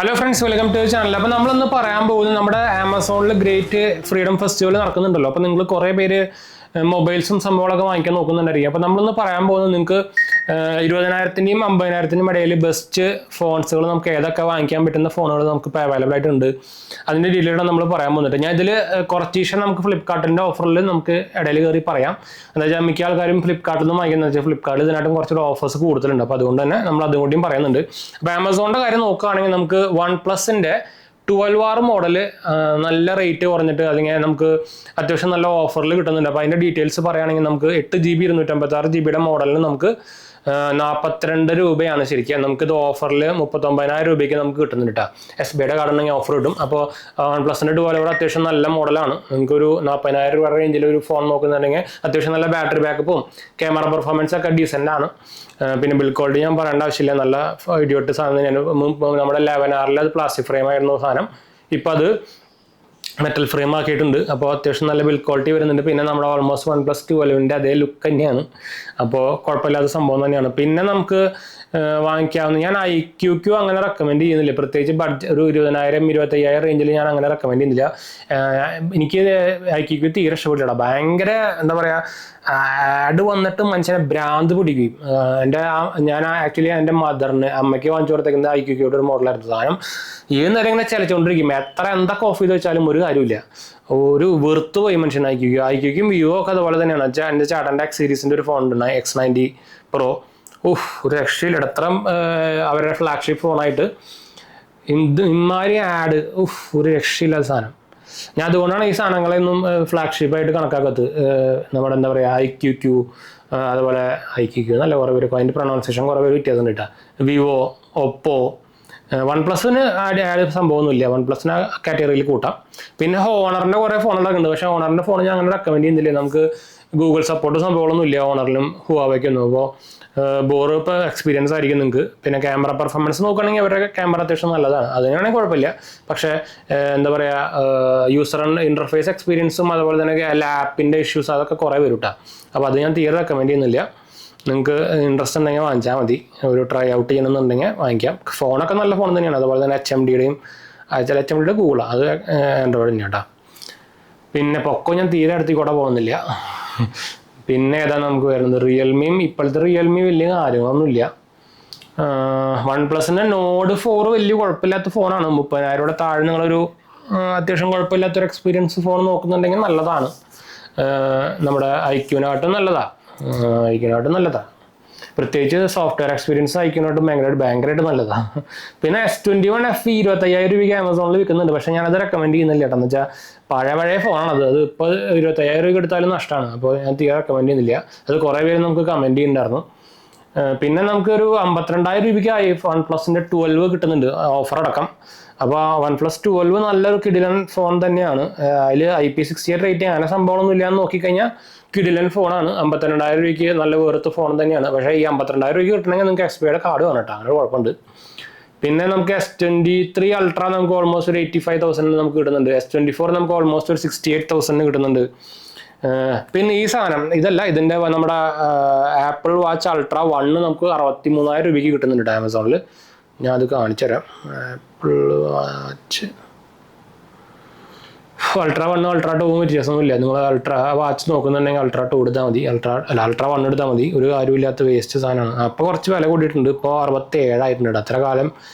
Hello friends, welcome to channel. അപ്പോൾ നമ്മളൊന്ന് പറയാൻ പോകുന്നത് നമ്മുടെ ആമസോണിൽ ഗ്രേറ്റ് ഫ്രീഡം ഫെസ്റ്റിവൽ നടക്കുന്നുണ്ടല്ലോ. അപ്പോൾ നിങ്ങൾ കുറേ പേര് മൊബൈൽസും സംഭവങ്ങളൊക്കെ വാങ്ങിക്കാൻ നോക്കുന്നുണ്ടായിരിക്കും. അപ്പോൾ നമ്മളൊന്ന് പറയാൻ പോകുന്നത് നിങ്ങൾക്ക് 20,000-ൻ്റെയും 50,000-ൻ്റെയും ഇടയിൽ ബെസ്റ്റ് ഫോൺസുകൾ നമുക്ക് ഏതൊക്കെ വാങ്ങിക്കാൻ പറ്റുന്ന ഫോണുകൾ നമുക്ക് ഇപ്പോൾ അവൈലബിൾ ആയിട്ടുണ്ട്. അതിൻ്റെ ഡീറ്റെയിലാണ് നമ്മൾ പറയാൻ പോകുന്നത്. ഞാൻ ഇതിൽ കുറച്ച് ദിവസം നമുക്ക് ഫ്ലിപ്കാർട്ടിൻ്റെ ഓഫറിൽ നമുക്ക് ഇടയിൽ കയറി പറയാം. എന്താ വെച്ചാൽ മിക്ക ആൾക്കാരും ഫ്ലിപ്കാർട്ടിൽ നിന്ന് വാങ്ങിക്കുന്നത് വെച്ചാൽ ഫ്ലിപ്കാർട്ടിൽ ഇതിനായിട്ടും കുറച്ചൊരു ഓഫേഴ്സ് കൂടുതലുണ്ട്. അപ്പോൾ അതുകൊണ്ട് തന്നെ നമ്മൾ അതും കൂടിയും പറയുന്നുണ്ട്. അപ്പോൾ ആമസോണിൻ്റെ കാര്യം നോക്കുകയാണെങ്കിൽ നമുക്ക് OnePlus-ൻ്റെ 12R മോഡൽ നല്ല റേറ്റ് കുറഞ്ഞിട്ട് അല്ലെങ്കിൽ നമുക്ക് അത്യാവശ്യം നല്ല ഓഫറിൽ കിട്ടുന്നുണ്ട്. അപ്പോൾ അതിൻ്റെ ഡീറ്റെയിൽസ് പറയുകയാണെങ്കിൽ നമുക്ക് 8GB 256GB മോഡലിന് നമുക്ക് 42 രൂപയാണ് ശരിക്കും. നമുക്കിത് ഓഫറിൽ 39,000 രൂപയ്ക്ക് നമുക്ക് കിട്ടുന്നുണ്ട് കേട്ടോ. SBIയുടെ കാർഡ് ഉണ്ടെങ്കിൽ ഓഫർ കിട്ടും. അപ്പോൾ OnePlus-ൻ്റെ 12R അത്യാവശ്യം നല്ല മോഡലാണ്. നമുക്കൊരു 40,000 രൂപ റേഞ്ചിൽ ഒരു ഫോൺ നോക്കുന്നുണ്ടെങ്കിൽ അത്യാവശ്യം നല്ല ബാറ്ററി ബാക്കപ്പും ക്യാമറ പെർഫോമൻസ് ഒക്കെ ഡീസൻ്റ് ആണ്. പിന്നെ ബിൽ ക്വാളിറ്റി ഞാൻ പറയേണ്ട ആവശ്യമില്ല, നല്ല ഇടിയോട്ട് സാധനം തന്നെയാണ്. നമ്മുടെ 11R അത് പ്ലാസ്റ്റിക് ഫ്രെയിം ആയിരുന്നു സാധനം, ഇപ്പം അത് മെറ്റൽ ഫ്രെയിം ആക്കിയിട്ടുണ്ട്. അപ്പോൾ അത്യാവശ്യം നല്ല ബിൽ ക്വാളിറ്റി വരുന്നുണ്ട്. പിന്നെ നമ്മുടെ ഓൾമോസ്റ്റ് OnePlus 12-ൻ്റെ അതേ ലുക്ക് തന്നെയാണ്. അപ്പോൾ കുഴപ്പമില്ലാത്ത സംഭവം തന്നെയാണ്. പിന്നെ നമുക്ക് വാങ്ങിക്കാവുന്ന, ഞാൻ IQQ അങ്ങനെ റെക്കമെൻഡ് ചെയ്യുന്നില്ല, പ്രത്യേകിച്ച് ബഡ്ജറ്റ് ഒരു 20,000-25,000 റേഞ്ചിൽ ഞാൻ അങ്ങനെ റെക്കമെൻഡ് ചെയ്യുന്നില്ല. എനിക്ക് IQQ തീരെ ഇഷ്ടപ്പെട്ടില്ല. ഭയങ്കര എന്താ പറയുക, ആഡ് വന്നിട്ട് മനുഷ്യനെ ഭ്രാന്ത് പിടിക്കും. ഞാൻ ആക്ച്വലി എൻ്റെ അമ്മയ്ക്ക് വാങ്ങിച്ചു കൊടുത്തേക്കുന്നത് IQQയുടെ ഒരു മോഡലായിരുന്നു. സാധനം ഏത് നേരം ഇങ്ങനെ ചലിച്ചുകൊണ്ടിരിക്കും. എത്ര എന്തൊക്കെ ഓഫ് ചെയ്ത് വെച്ചാലും ഒരു കാര്യമില്ല. ഒരു വെറുത്ത് പോയി മനുഷ്യൻ. IQQയും Vivo ഒക്കെ അതുപോലെ തന്നെയാണ്. എൻ്റെ ചേട്ടൻ്റെ X സീരീസിൻ്റെ ഒരു ഫോൺ ഉണ്ട്, X90 Pro. ഒരു രക്ഷയില്ല. എത്ര അവരുടെ ഫ്ലാഗ്ഷിപ്പ് ഫോണായിട്ട് ഇമാരി ആഡ് ഒരു രക്ഷയില്ലാത്ത സാധനം. ഞാൻ അതുകൊണ്ടാണ് ഈ സാധനങ്ങളെയൊന്നും ഫ്ലാഗ്ഷിപ്പായിട്ട് കണക്കാക്കത്ത്. നമ്മുടെ എന്താ പറയുക, IQQ അതുപോലെ IQQ നല്ല കുറേ പേര്, അതിൻ്റെ പ്രൊണൗൺസിയേഷൻ കുറേ പേര് വ്യത്യാസം കിട്ടുക. Vivo, Oppo, OnePlus-ന് ആഡ് സംഭവമൊന്നുമില്ല. OnePlus-ന് കാറ്റഗറിയിൽ കൂട്ടാം. പിന്നെ ഹോണറിൻ്റെ കുറേ ഫോണുകളൊക്കെ ഉണ്ട്. പക്ഷേ ഹോണറിൻ്റെ ഫോൺ ഞാൻ അങ്ങനെ റെക്കമെൻഡ് ചെയ്യുന്നില്ല. നമുക്ക് ഗൂഗിൾ സപ്പോർട്ട് സംഭവങ്ങളൊന്നും ഇല്ല ഹോണറിലും ഹുവാവയ്ക്കൊന്നും. അപ്പോൾ ബോറ് ഇപ്പോൾ എക്സ്പീരിയൻസ് ആയിരിക്കും നിങ്ങൾക്ക്. പിന്നെ ക്യാമറ പെർഫോമൻസ് നോക്കുകയാണെങ്കിൽ അവരുടെ ക്യാമറ അത്യാവശ്യം നല്ലതാണ്, അതിനാണെങ്കിൽ കുഴപ്പമില്ല. പക്ഷേ എന്താ പറയുക, യൂസർ ഇൻ്റർഫേസ് എക്സ്പീരിയൻസും അതുപോലെ തന്നെ ലാപ്പിൻ്റെ ഇഷ്യൂസ് അതൊക്കെ കുറേ വരും കേട്ടോ. അപ്പോൾ അത് ഞാൻ തീരെ റെക്കമെൻഡ് ചെയ്യുന്നില്ല. നിങ്ങൾക്ക് ഇൻട്രസ്റ്റ് ഉണ്ടെങ്കിൽ വാങ്ങിച്ചാൽ മതി. ഒരു ട്രൈ ഔട്ട് ചെയ്യണമെന്നുണ്ടെങ്കിൽ വാങ്ങിക്കാം. ഫോണൊക്കെ നല്ല ഫോൺ തന്നെയാണ്. അതുപോലെ തന്നെ HMDയുടെയും ചില HMDയുടെ ഗൂഗിളാണ്, അത് ആൻഡ്രോയിഡ് തന്നെയാണ് കേട്ടോ. പിന്നെ പൊക്കോ ഞാൻ തീരെ അടുത്തേക്ക് കൂടെ പോകുന്നില്ല. പിന്നെ ഏതാണ് നമുക്ക് വരുന്നത്, റിയൽമിയും. ഇപ്പോഴത്തെ റിയൽമി വലിയ കാര്യങ്ങളൊന്നുമില്ല. OnePlus-ൻ്റെ Nord 4 വലിയ കുഴപ്പമില്ലാത്ത ഫോണാണ്. 30,000 താഴെ നിങ്ങളൊരു അത്യാവശ്യം കുഴപ്പമില്ലാത്തൊരു എക്സ്പീരിയൻസ് ഫോൺ നോക്കുന്നുണ്ടെങ്കിൽ നല്ലതാണ്. നമ്മുടെ IQനായിട്ടും നല്ലതാണ്. പ്രത്യേകിച്ച് സോഫ്റ്റ്വെയർ എക്സ്പീരിയൻസ് IQനായിട്ടും ഭയങ്കരമായിട്ട് നല്ലതാണ്. പിന്നെ S21 FE 25,000 രൂപയ്ക്ക് ആമസോണിൽ വിൽക്കുന്നുണ്ട്. പക്ഷേ ഞാനത് റെക്കമെൻഡ് ചെയ്യുന്നില്ല കേട്ടോ. എന്ന് വെച്ചാൽ പഴയ ഫോണാണത്. അത് ഇപ്പോൾ 25,000 രൂപ എടുത്താലും നഷ്ടമാണ്. അപ്പോൾ ഞാൻ തീരെ റെക്കമെൻഡ് ചെയ്യുന്നില്ല. അത് കുറേ പേര് നമുക്ക് കമൻറ്റ് ചെയ്യുന്നുണ്ടായിരുന്നു. പിന്നെ നമുക്കൊരു 52,000 രൂപയ്ക്ക് OnePlus-ൻ്റെ 12 കിട്ടുന്നുണ്ട്, ഓഫർ അടക്കം. അപ്പോൾ OnePlus 12 നല്ലൊരു കിടിലൻ ഫോൺ തന്നെയാണ്. അതിൽ IP68 റേറ്റിംഗ് അങ്ങനെ സംഭവമൊന്നും ഇല്ലയെന്ന് നോക്കിക്കഴിഞ്ഞാൽ കിടിലൻ ഫോണാണ്. 52,000 രൂപയ്ക്ക് നല്ല വേർത്ത് ഫോൺ തന്നെയാണ്. പക്ഷേ ഈ 52,000 രൂപയ്ക്ക് കിട്ടണമെങ്കിൽ നിങ്ങൾക്ക് SBIയുടെ കാർഡ് വേണം കേട്ടോ, അങ്ങനെ കുഴപ്പമുണ്ട്. പിന്നെ നമുക്ക് S23 Ultra നമുക്ക് ഓൾമോസ്റ്റ് ഒരു 85,000 നമുക്ക് കിട്ടുന്നുണ്ട്. S24 നമുക്ക് ഓൾമോസ്റ്റ് ഒരു 68,000 കിട്ടുന്നുണ്ട്. പിന്നെ ഈ സാധനം ഇതല്ല, ഇതിൻ്റെ നമ്മുടെ ആപ്പിൾ വാച്ച് Ultra 1 നമുക്ക് 63,000 രൂപയ്ക്ക് കിട്ടുന്നുണ്ട് ആമസോണിൽ. ഞാൻ അത് കാണിച്ചു തരാം. ആപ്പിൾ വാച്ച് Ultra 1 Ultra 2 വ്യത്യാസമൊന്നുമില്ല. നിങ്ങൾ Ultra വാച്ച് നോക്കുന്നുണ്ടെങ്കിൽ Ultra 2 എടുത്താൽ മതി, Ultra 1 എടുത്താൽ മതി. ഒരു കാര്യമില്ലാത്ത വേസ്റ്റ് സാധനമാണ്. അപ്പോൾ കുറച്ച് വില കൂടിയിട്ടുണ്ട്. ഇപ്പോൾ 67 ആയിട്ടുണ്ട്. അത്ര കാലം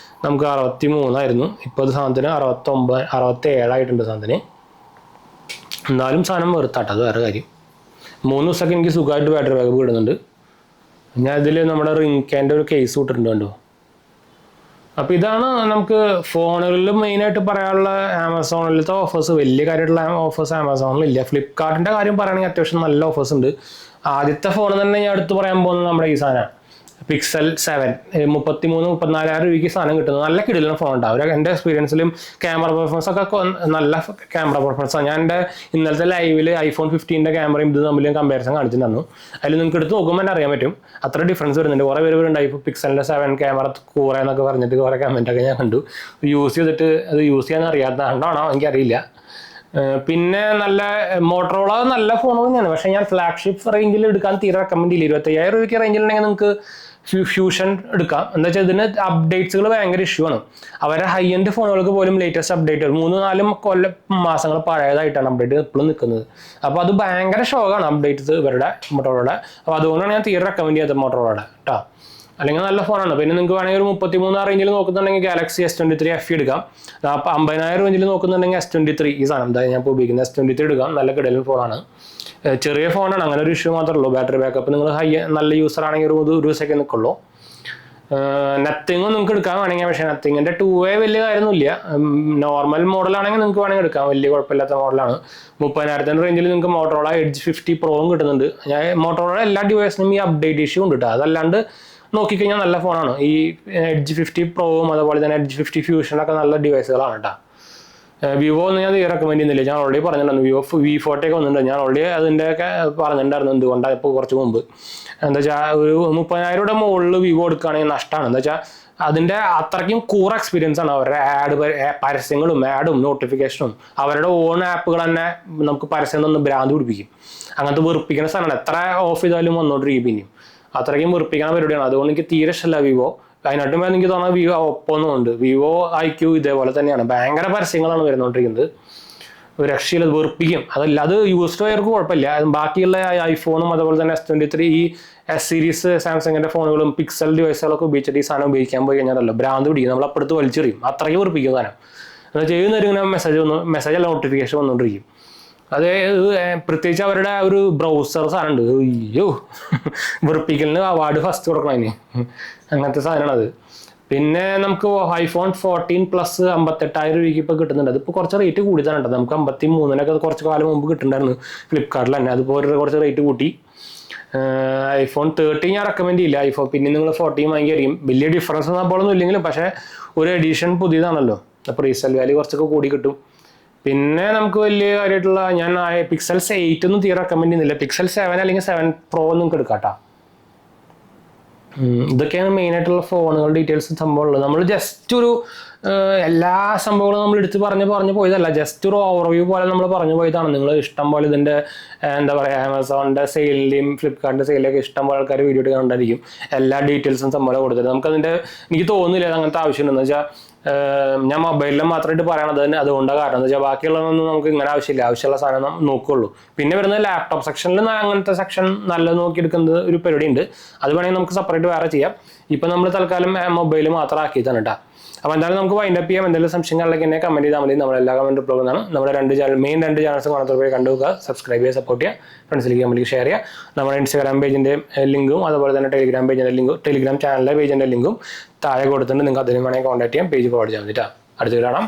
നമുക്ക് 63 ആയിരുന്നു. ഇപ്പോൾ ഇത് സാധനത്തിന് 67 ആയിട്ടുണ്ട് സാധനത്തിന്. എന്നാലും സാധനം വെറുത്താട്ടോ, അത് വേറെ കാര്യം. 3 ദിവസമൊക്കെ എനിക്ക് സുഖമായിട്ട് ബാറ്ററി ബാക്കപ്പ് കിട്ടുന്നുണ്ട്. ഞാൻ ഇതിൽ നമ്മുടെ റിങ്കാൻ്റെ ഒരു കേസ് വിട്ടിട്ടുണ്ട് കണ്ടോ. അപ്പോൾ ഇതാണ് നമുക്ക് ഫോണുകളിൽ മെയിനായിട്ട് പറയാനുള്ള ആമസോണിലത്തെ ഓഫേഴ്സ്. വലിയ കാര്യമായിട്ടുള്ള ഓഫേഴ്സ് ആമസോണിലില്ല. ഫ്ലിപ്കാർട്ടിൻ്റെ കാര്യം പറയുകയാണെങ്കിൽ അത്യാവശ്യം നല്ല ഓഫേഴ്സ് ഉണ്ട്. ആദ്യത്തെ ഫോൺ തന്നെ ഞാൻ എടുത്ത് പറയാൻ പോകുന്നത് നമ്മുടെ ഈ സാധനമാണ്, Pixel 7. 33,000-34,000 രൂപയ്ക്ക് സാധനം കിട്ടുന്നത് നല്ല കിടിലൻ ഫോൺ ഉണ്ടാവും. എൻ്റെ എക്സ്പീരിയൻസിലും ക്യാമറ പെർഫോമൻസ് ഒക്കെ നല്ല ക്യാമറ പെർഫോമൻസാണ്. ഞാൻ എൻ്റെ ഇന്നലത്തെ ലൈവിൽ iPhone 15-ൻ്റെ ക്യാമറയും ഇത് തമ്മിലും കമ്പാരിസൺ കാണിച്ചിട്ടുണ്ടായിരുന്നു. അതിൽ നിങ്ങൾക്ക് എടുത്ത് നോക്കുമ്പോൾ തന്നെ അറിയാൻ പറ്റും, അത്ര ഡിഫറൻസ് വരുന്നുണ്ട്. കുറേ പേര് ഉണ്ടായി ഇപ്പോൾ Pixelൻ്റെ 7 ക്യാമറ കൂറ എന്നൊക്കെ പറഞ്ഞിട്ട് കുറേ കമൻറ്റൊക്കെ ഞാൻ കണ്ടു. യൂസ് ചെയ്തിട്ട് അത് യൂസ് ചെയ്യാൻ അറിയാത്തതാണോ എനിക്കറിയില്ല. പിന്നെ നല്ല മോട്ടറോള നല്ല ഫോൺ തന്നെയാണ്. പക്ഷേ ഞാൻ ഫ്ലാഗ്ഷിപ്പ് റേഞ്ചിൽ എടുക്കാൻ തീരെ റെക്കമെൻഡ് ചെയ്യില്ല. 25,000 രൂപയ്ക്ക് റേഞ്ചിലുണ്ടെങ്കിൽ നിങ്ങൾക്ക് ഫ്യൂഷൻ എടുക്കാം. എന്താ വെച്ചാൽ ഇതിന് അപ്ഡേറ്റ്സുകൾ ഭയങ്കര ഇഷ്യൂ ആണ്. അവരുടെ ഹൈ എൻഡ് ഫോണുകൾക്ക് പോലും ലേറ്റസ്റ്റ് അപ്ഡേറ്റുകൾ 3-4 മാസങ്ങൾ പഴയതായിട്ടാണ് അപ്ഡേറ്റ് ഇപ്പോഴും നിൽക്കുന്നത്. അപ്പോൾ അത് ഭയങ്കര ഷോക്കാണ് അപ്ഡേറ്റ്സ് ഇവരുടെ മോട്ടോറോളയുടെ. അപ്പോൾ അതുകൊണ്ടാണ് ഞാൻ തീരെ റെക്കമെൻഡ് ചെയ്യാത്തത് മോട്ടോറോളയുടെ കേട്ടോ. അല്ലെങ്കിൽ നല്ല ഫോണാണ്. പിന്നെ നിങ്ങൾക്ക് വേണമെങ്കിൽ ഒരു 33 റേഞ്ചിൽ നോക്കുന്നുണ്ടെങ്കിൽ ഗാലക്സി S23 FE എടുക്കാം. 50,000 റേഞ്ചിൽ നോക്കുന്നുണ്ടെങ്കിൽ S23 ഈ സാധനം എന്താ ഞാൻ ഇപ്പോൾ ഉപയോഗിക്കുന്നത് S23 എടുക്കാം. നല്ല കിടലൻ ഫോണാണ്. ചെറിയ ഫോണാണ്, അങ്ങനെ ഒരു ഇഷ്യൂ മാത്രമേ ഉള്ളൂ. ബാറ്ററി ബാക്കപ്പ് നിങ്ങൾ നല്ല യൂസർ ആണെങ്കിൽ ഒരു ദിവസമൊക്കെ നിൽക്കുള്ളൂ. നത്തിങ്ങും നിങ്ങൾക്ക് എടുക്കാൻ വേണമെങ്കിൽ, പക്ഷേ നത്തിങ്ങിൻ്റെ 2A വലിയ കാര്യമൊന്നുമില്ല. നോർമൽ മോഡലാണെങ്കിൽ നിങ്ങൾക്ക് വേണമെങ്കിൽ എടുക്കാം, വലിയ കുഴപ്പമില്ലാത്ത മോഡലാണ്. 30,000 റേഞ്ചിൽ നിങ്ങൾക്ക് മോട്ടോറോള എഡ്ജ് 50 പ്രോയും കിട്ടുന്നുണ്ട്. ഞാൻ മോട്ടോറോള എല്ലാ ഡിവൈസിനും ഈ അപ്ഡേറ്റ് ഇഷ്യൂ ഉണ്ട് കേട്ടോ. അതല്ലാണ്ട് നോക്കിക്കഴിഞ്ഞാൽ നല്ല ഫോണാണ്. ഈ എഡ്ജ് 50 പ്രോവും അതുപോലെ തന്നെ എഡ്ജ് 50 ഫ്യൂഷനൊക്കെ നല്ല ഡിവൈസുകളാണ് കേട്ടോ. വിവോ ഒന്നും ഞാൻ റെക്കമെൻഡ് ചെയ്യുന്നില്ല. ഞാൻ ഓൾറെഡി പറഞ്ഞിട്ടുണ്ടായിരുന്നു വിവോ V40 ഒക്കെ വന്നിട്ടുണ്ട്. ഞാൻ ഓൾറെഡി അതിൻ്റെയൊക്കെ പറഞ്ഞിട്ടുണ്ടായിരുന്നു എന്തുകൊണ്ടാണ് ഇപ്പോൾ കുറച്ച് മുമ്പ്. എന്താ വെച്ചാൽ ഒരു 30,000 മുകളിൽ വിവോ എടുക്കുകയാണെങ്കിൽ നഷ്ടമാണ്. എന്താ വെച്ചാൽ അതിൻ്റെ അത്രയ്ക്കും കൂർ എക്സ്പീരിയൻസ് ആണ്. അവരുടെ പരസ്യങ്ങളും ആഡും നോട്ടിഫിക്കേഷനും അവരുടെ ഓൺ ആപ്പുകൾ തന്നെ നമുക്ക് പരസ്യം തന്ന് ഭ്രാന്ത് പിടിപ്പിക്കും. അങ്ങനത്തെ വെറുപ്പിക്കുന്ന സാധനമാണ്. എത്ര ഓഫ് ചെയ്താലും വന്നോണ്ടിരിക്കും പിന്നെയും. അത്രയ്ക്കും വെറുപ്പിക്കുന്ന പരിപാടിയാണ്. അതുകൊണ്ട് എനിക്ക് തീരെ ഇഷ്ടമല്ല വിവോ. അതിനായിട്ടും എനിക്ക് തോന്നുന്നത് വിവോ ഒപ്പൊന്നുമുണ്ട്. വിവോ IQ ഇതേപോലെ തന്നെയാണ്. ഭയങ്കര പരസ്യങ്ങളാണ് വരുന്നോണ്ടിരിക്കുന്നത്. ഒരു രക്ഷയിൽ അത് വെറുപ്പിക്കും. അതല്ല, അത് യൂസ്ഡ് ആയവർക്ക് കുഴപ്പമില്ല. ബാക്കിയുള്ള ഐഫോണും അതുപോലെ തന്നെ S23 ഈ S സീരീസ് സാംസങ്ങിന്റെ ഫോണുകളും പിക്സൽ ഡിവൈസുകളൊക്കെ ഉപയോഗിച്ചിട്ട് ഈ സാധനം ഉപയോഗിക്കാൻ പോയി കഴിഞ്ഞാലല്ലോ ഭ്രാന്ത് പിടിക്കും. നമ്മൾ അപ്പുറത്ത് വലിച്ചെറിയും. അത്രയ്ക്ക് വെറുപ്പിക്കും സാധനം. എന്നാൽ ചെയ്യുന്നവർ ഇങ്ങനെ മെസ്സേജ് അല്ല നോട്ടിഫിക്കേഷൻ വന്നുകൊണ്ടിരിക്കും. അത് പ്രത്യേകിച്ച് അവരുടെ ഒരു ബ്രൗസർ സാധനം ഉണ്ട്. അയ്യോ, വെറുപ്പിക്കലിന് അവാർഡ് ഫസ്റ്റ് കൊടുക്കണം അതിന്. അങ്ങനത്തെ സാധനമാണ് അത്. പിന്നെ നമുക്ക് iPhone 14 Plus 58,000 രൂപയ്ക്ക് ഇപ്പോൾ കിട്ടുന്നുണ്ട്. അതിപ്പോൾ കുറച്ച് റേറ്റ് കൂടിയതാണ് കേട്ടോ. നമുക്ക് 53,000 കുറച്ച് കാലം മുമ്പ് കിട്ടുന്നുണ്ടായിരുന്നു ഫ്ലിപ്കാർട്ടിൽ തന്നെ. അതുപോലെ കുറച്ച് റേറ്റ് കൂട്ടി. iPhone 13 ഞാൻ റെക്കമെൻഡ് ചെയ്യില്ല. പിന്നെ നിങ്ങൾ 14 വാങ്ങിക്കായിരിക്കും. വലിയ ഡിഫറൻസ് നമ്മളൊന്നും ഇല്ലെങ്കിലും, പക്ഷേ ഒരു എഡിഷൻ പുതിയതാണല്ലോ, അപ്പോൾ റീസെൽ വാല്യൂ കുറച്ചൊക്കെ കൂടി കിട്ടും. പിന്നെ നമുക്ക് വലിയ കാര്യമായിട്ടുള്ള ഞാൻ Pixel 8 ഒന്നും തീരെ റെക്കമെൻഡ് ചെയ്യുന്നില്ല. Pixel 7 അല്ലെങ്കിൽ 7 Pro നിങ്ങൾക്ക് എടുക്കാം കേട്ടോ. ഇതൊക്കെയാണ് മെയിനായിട്ടുള്ള ഫോണുകളുടെ ഡീറ്റെയിൽസ് സംഭവമുള്ളത്. നമ്മൾ ജസ്റ്റ് ഒരു എല്ലാ സംഭവങ്ങളും നമ്മൾ എടുത്ത് പറഞ്ഞു പോയതല്ല. ജസ്റ്റ് ഒരു ഓവർവ്യൂ പോലെ നമ്മൾ പറഞ്ഞു പോയതാണ്. നിങ്ങൾ ഇഷ്ടം പോലെ ഇതിൻ്റെ എന്താ പറയുക, ആമസോണിൻ്റെ സെയിലിൻ്റെയും ഫ്ലിപ്കാർട്ടിൻ്റെ സെയിലൊക്കെ ഇഷ്ടം പോലെ ആൾക്കാർ വീഡിയോ എടുക്കാനുണ്ടായിരിക്കും. എല്ലാ ഡീറ്റെയിൽസും സംഭവം കൊടുത്തിട്ട് നമുക്കതിൻ്റെ എനിക്ക് തോന്നുന്നില്ല അങ്ങനത്തെ ആവശ്യമുണ്ടെന്ന് വെച്ചാൽ ഞാൻ മൊബൈലിൽ മാത്രമായിട്ട് പറയണത് തന്നെ അതുകൊണ്ടാണ്. കാരണം എന്താ വെച്ചാൽ ബാക്കിയുള്ളതൊന്നും നമുക്ക് ഇങ്ങനെ ആവശ്യമില്ല. ആവശ്യമുള്ള സാധനം നോക്കുള്ളൂ. പിന്നെ വരുന്നത് ലാപ്ടോപ്പ് സെക്ഷനിൽ അങ്ങനത്തെ സെക്ഷൻ നല്ലത് നോക്കിയെടുക്കുന്നത് ഒരു പരിപാടി ഉണ്ട്. അത് വേണമെങ്കിൽ നമുക്ക് സെപ്പറേറ്റ് വേറെ ചെയ്യാം. ഇപ്പം നമ്മൾ തൽക്കാലം മൊബൈൽ മാത്രം ആക്കിയതാണ് കേട്ടോ. അപ്പോൾ എന്തായാലും നമുക്ക് വൈൻഡപ്പ് ചെയ്യാം. എന്തെങ്കിലും സംശയങ്ങളിലേക്ക് എന്നെ കമൻറ്റ് ചെയ്താൽ മതി. നമ്മളെല്ലാ കമൻറ്റ് റിപ്ലൈ ആണ്. നമ്മുടെ മെയിൻ രണ്ട് ചാനൽസ് കാണാത്തവരെ കണ്ടുപോകുക, സബ്സ്ക്രൈബ് ചെയ്യുക, സപ്പോർട്ട് ചെയ്യുക, ഫ്രണ്ട്സിലേക്ക് കമ്പനിക്ക് ഷെയർ ചെയ്യുക. നമ്മുടെ ഇൻസ്റ്റാഗ്രാം പേജിൻ്റെ ലിങ്കും അതുപോലെ തന്നെ ടെലിഗ്രാം പേജിൻ്റെ ലിങ്കും ടെലിഗ്രാം ചാനലിലെ പേജിൻ്റെ ലിങ്കും താഴെ കൊടുത്തിട്ടുണ്ട്. നിങ്ങൾക്ക് അതിന് വേണമെങ്കിൽ കോൺടാക്ട് ചെയ്യാം. പേജ് പ്രൊവൈഡ് ചെയ്യാൻ വേണ്ടിയിട്ടാണ്. അടുത്ത് കാണാം.